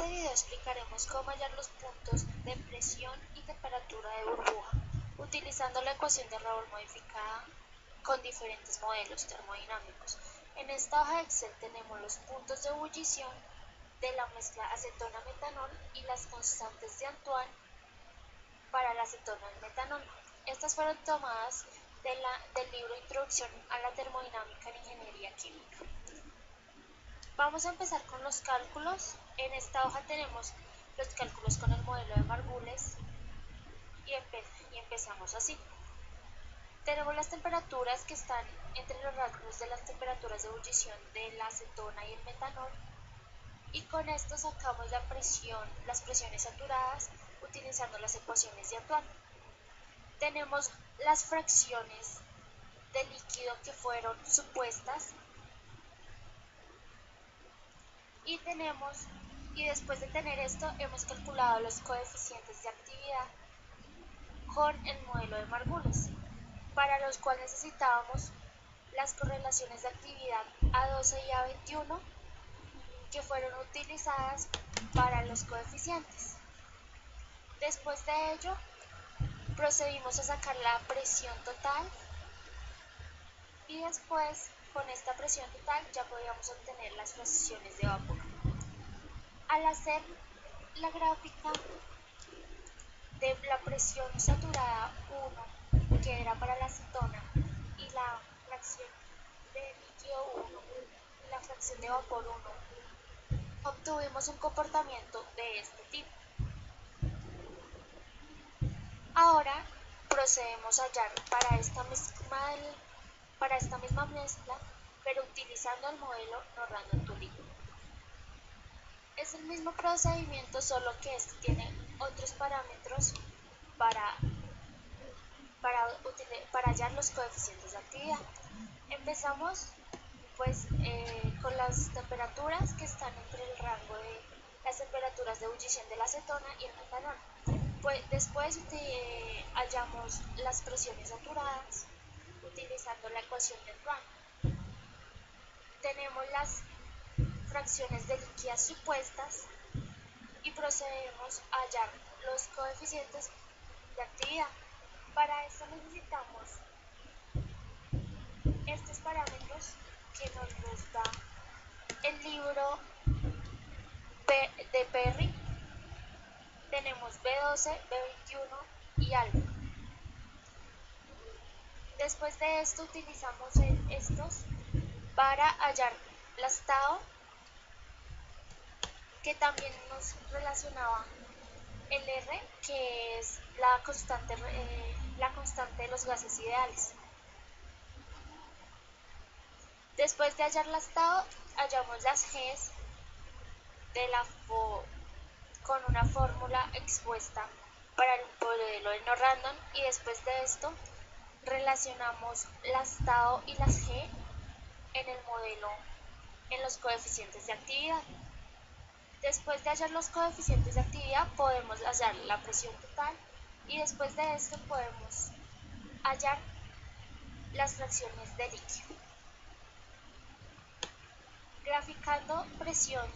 este video explicaremos cómo hallar los puntos de presión y temperatura de burbuja utilizando la ecuación de Raoult modificada con diferentes modelos termodinámicos. En esta hoja de Excel tenemos los puntos de ebullición de la mezcla acetona-metanol y las constantes de Antoine para la acetona y metanol. Estas fueron tomadas del libro Introducción a la termodinámica en ingeniería química. Vamos a empezar con los cálculos. En esta hoja tenemos los cálculos con el modelo de Margules y empezamos así. Tenemos las temperaturas que están entre los rangos de las temperaturas de ebullición de la acetona y el metanol, y con esto sacamos las presiones saturadas utilizando las ecuaciones de Antoine. Tenemos las fracciones de líquido que fueron supuestas y después de tener esto hemos calculado los coeficientes de actividad con el modelo de Margules, para los cuales necesitábamos las correlaciones de actividad A12 y A21 que fueron utilizadas para los coeficientes. Después de ello procedimos a sacar la presión total y después con esta presión total ya podíamos obtener las fracciones de vapor. Al hacer la gráfica de la presión saturada 1, que era para la acetona, y la fracción de líquido 1 y la fracción de vapor 1, obtuvimos un comportamiento de este tipo. Ahora procedemos a hallar para esta misma mezcla, pero utilizando el modelo No-Random-Tulip. Es el mismo procedimiento, solo que este tiene otros parámetros para hallar los coeficientes de actividad. Empezamos con las temperaturas que están entre el rango de las temperaturas de ebullición de la acetona y el metanol. Después hallamos las presiones saturadas utilizando la ecuación de Antoine. Tenemos las fracciones de líquidas supuestas y procedemos a hallar los coeficientes de actividad. Para esto necesitamos estos parámetros que nos da el libro de Perry. Tenemos B12, B21 y algo. Después de esto utilizamos estos para hallar las TAO, que también nos relacionaba el R, que es la constante de los gases ideales. Después de hallar las TAO, hallamos las Gs con una fórmula expuesta para el modelo de No-Random, y después de esto relacionamos las TAO y las G en el modelo en los coeficientes de actividad. Después de hallar los coeficientes de actividad podemos hallar la presión total, y después de esto podemos hallar las fracciones de líquido. Graficando presión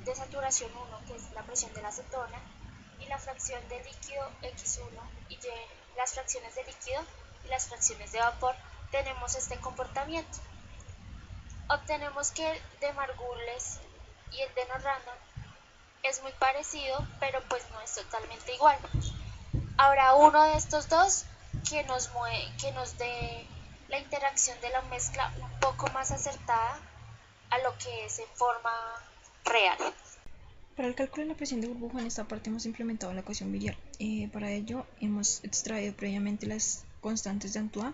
de saturación 1, que es la presión de la acetona, y la fracción de líquido X1 y las fracciones de líquido y las fracciones de vapor, tenemos este comportamiento. Obtenemos que el de Margules y el de No-Random es muy parecido, pero pues no es totalmente igual. Habrá uno de estos dos que nos dé la interacción de la mezcla un poco más acertada a lo que es en forma real. Para el cálculo de la presión de burbuja, en esta parte hemos implementado la ecuación biliar. Para ello hemos extraído previamente las constantes de Antoine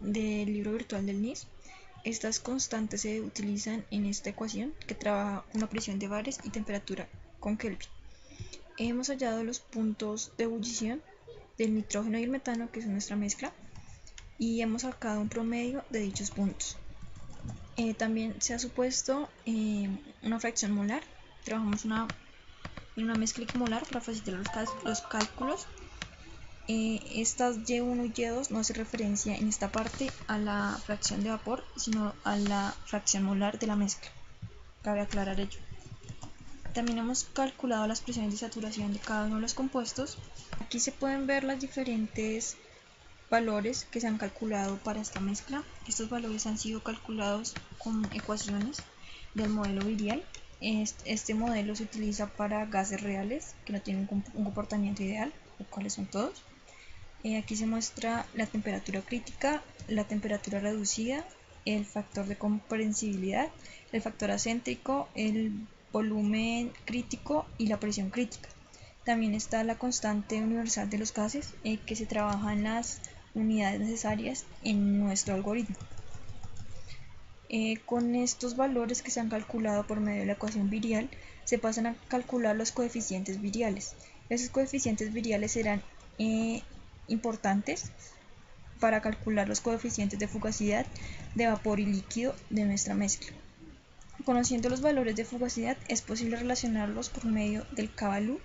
del libro virtual del NIS. Estas constantes se utilizan en esta ecuación, que trabaja una presión de bares y temperatura con Kelvin. Hemos hallado los puntos de ebullición del nitrógeno y el metano, que es nuestra mezcla, y hemos sacado un promedio de dichos puntos. También se ha supuesto una fracción molar. Trabajamos en una mezcla equimolar para facilitar los cálculos. Estas Y1 y Y2 no hace referencia en esta parte a la fracción de vapor, sino a la fracción molar de la mezcla. Cabe aclarar ello. También hemos calculado las presiones de saturación de cada uno de los compuestos. Aquí se pueden ver los diferentes valores que se han calculado para esta mezcla. Estos valores han sido calculados con ecuaciones del modelo virial. Este modelo se utiliza para gases reales que no tienen un comportamiento ideal, los cuales son todos. Aquí se muestra la temperatura crítica, la temperatura reducida, el factor de comprensibilidad, el factor acéntrico, el volumen crítico y la presión crítica. También está la constante universal de los gases, que se trabaja en las unidades necesarias en nuestro algoritmo. Con estos valores que se han calculado por medio de la ecuación virial, se pasan a calcular los coeficientes viriales. Esos coeficientes viriales serán importantes para calcular los coeficientes de fugacidad de vapor y líquido de nuestra mezcla. Conociendo los valores de fugacidad, es posible relacionarlos por medio del Cavallo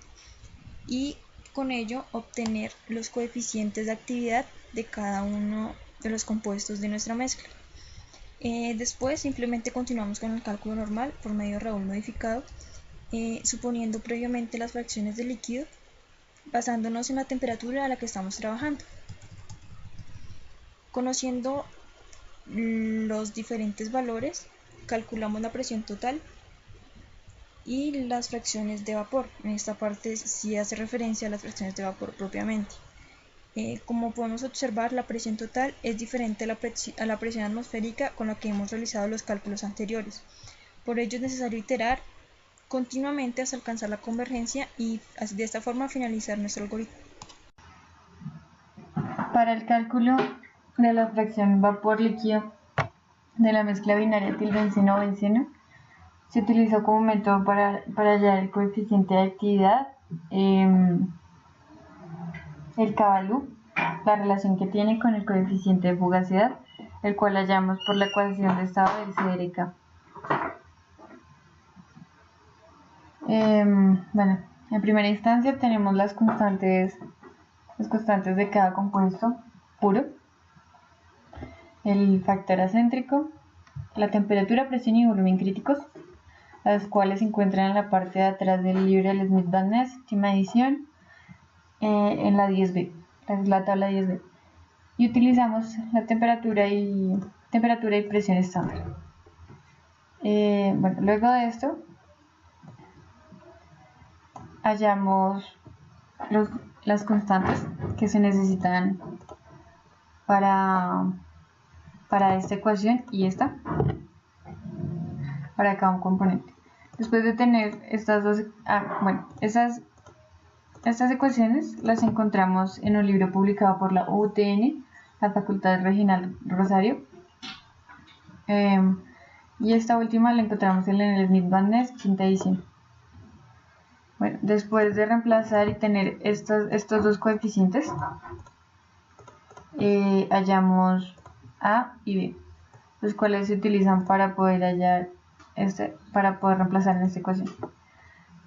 y con ello obtener los coeficientes de actividad de cada uno de los compuestos de nuestra mezcla. Después simplemente continuamos con el cálculo normal por medio de Raoul modificado, suponiendo previamente las fracciones de líquido, basándonos en la temperatura a la que estamos trabajando. Conociendo los diferentes valores, calculamos la presión total y las fracciones de vapor. En esta parte sí hace referencia a las fracciones de vapor propiamente. Como podemos observar, la presión total es diferente a la presión atmosférica con la que hemos realizado los cálculos anteriores. Por ello es necesario iterar continuamente hasta alcanzar la convergencia y de esta forma finalizar nuestro algoritmo. Para el cálculo de la fracción vapor-líquido de la mezcla binaria etilbenceno-benceno, se utilizó como método para hallar el coeficiente de actividad el Cavallo, la relación que tiene con el coeficiente de fugacidad, el cual hallamos por la ecuación de estado del CDRK. Bueno, en primera instancia tenemos las constantes de cada compuesto puro, el factor acéntrico, la temperatura, presión y volumen críticos, las cuales se encuentran en la parte de atrás del libro del Smith Van Ness, última edición, en la 10B, la tabla 10B, y utilizamos la temperatura y presión estándar. Bueno, luego de esto hallamos las constantes que se necesitan para esta ecuación y esta para cada un componente. Después de tener estas ecuaciones las encontramos en un libro publicado por la UTN, la Facultad Regional Rosario, y esta última la encontramos en el Smith Van Ness, quinta edición. Bueno, después de reemplazar y tener estos dos coeficientes, hallamos A y B, los cuales se utilizan para poder hallar reemplazar en esta ecuación.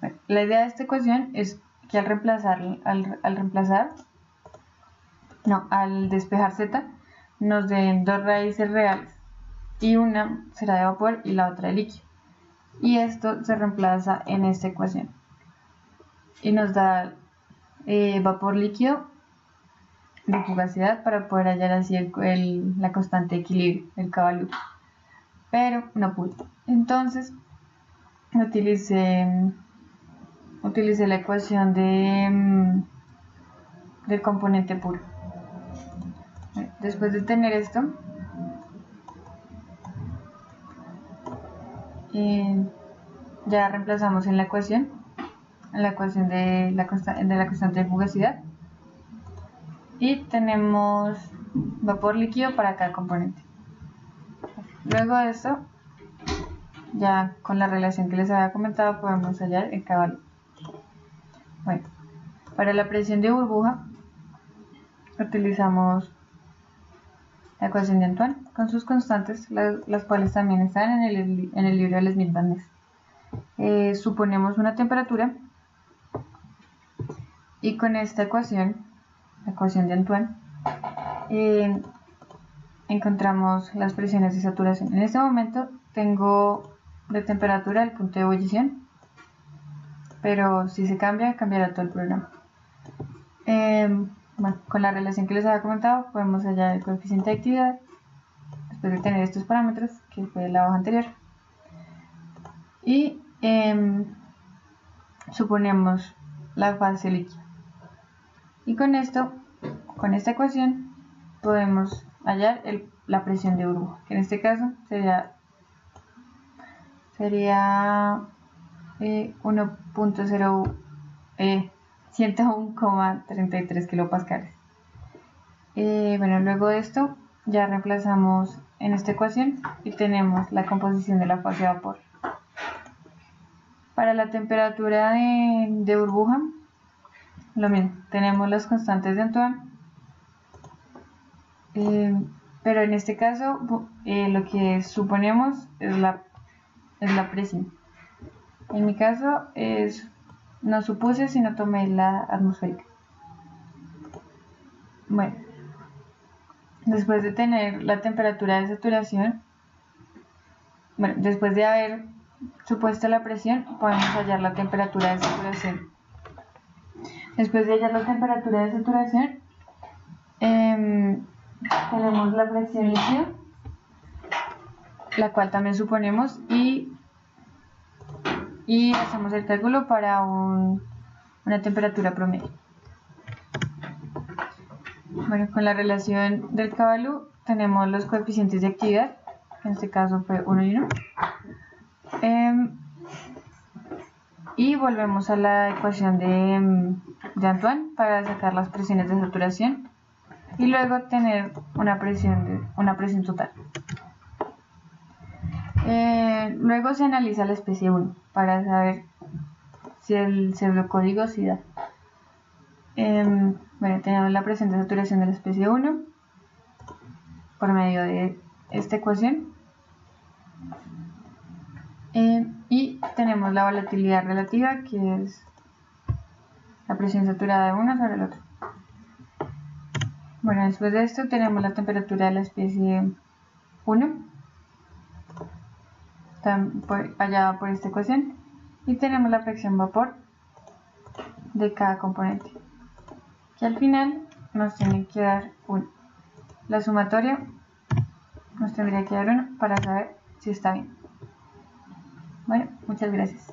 Bueno, la idea de esta ecuación es que al despejar z, nos den dos raíces reales, y una será de vapor y la otra de líquido, y esto se reemplaza en esta ecuación y nos da vapor líquido de fugacidad para poder hallar así la constante de equilibrio, el Cavallo, pero no pude. Entonces utilicé la ecuación del componente puro. Después de tener esto, ya reemplazamos en la ecuación de la constante de fugacidad, y tenemos vapor líquido para cada componente. Luego de esto, ya con la relación que les había comentado, podemos hallar el Cavallo. Bueno, para la presión de burbuja utilizamos la ecuación de Antoine con sus constantes, las cuales también están en el libro del Smith Van Ness. Suponemos una temperatura y con esta ecuación, la ecuación de Antoine, encontramos las presiones de saturación. En este momento tengo de temperatura el punto de ebullición pero si se cambia, cambiará todo el programa. Bueno, con la relación que les había comentado, podemos hallar el coeficiente de actividad después de tener estos parámetros, que fue la hoja anterior. Y suponemos la fase líquida. Y con esto, con esta ecuación, podemos hallar la presión de burbuja, que en este caso sería 101,33 kilopascales. Bueno, luego de esto ya reemplazamos en esta ecuación y tenemos la composición de la fase de vapor. Para la temperatura de burbuja, lo mismo, tenemos las constantes de Antoine, pero en este caso lo que suponemos es la presión. En mi caso no supuse, sino tomé la atmosférica. Bueno, después de tener la temperatura de saturación, bueno, después de haber supuesto la presión, podemos hallar la temperatura de saturación. Después de hallar la temperatura de saturación, tenemos la presión líquida, la cual también suponemos, y hacemos el cálculo para una temperatura promedio. Bueno, con la relación del Cavallo tenemos los coeficientes de actividad, en este caso fue 1 y 1. Y volvemos a la ecuación de Antoine para sacar las presiones de saturación y luego tener una presión total. Luego se analiza la especie 1 para saber si el pseudocódigo sí da. Bueno, tenemos la presión de saturación de la especie 1 por medio de esta ecuación. Y tenemos la volatilidad relativa, que es la presión saturada de uno sobre el otro. Bueno, después de esto tenemos la temperatura de la especie 1, hallada por esta ecuación, y tenemos la presión vapor de cada componente, que al final nos tiene que dar 1. La sumatoria nos tendría que dar 1 para saber si está bien. Bueno, muchas gracias.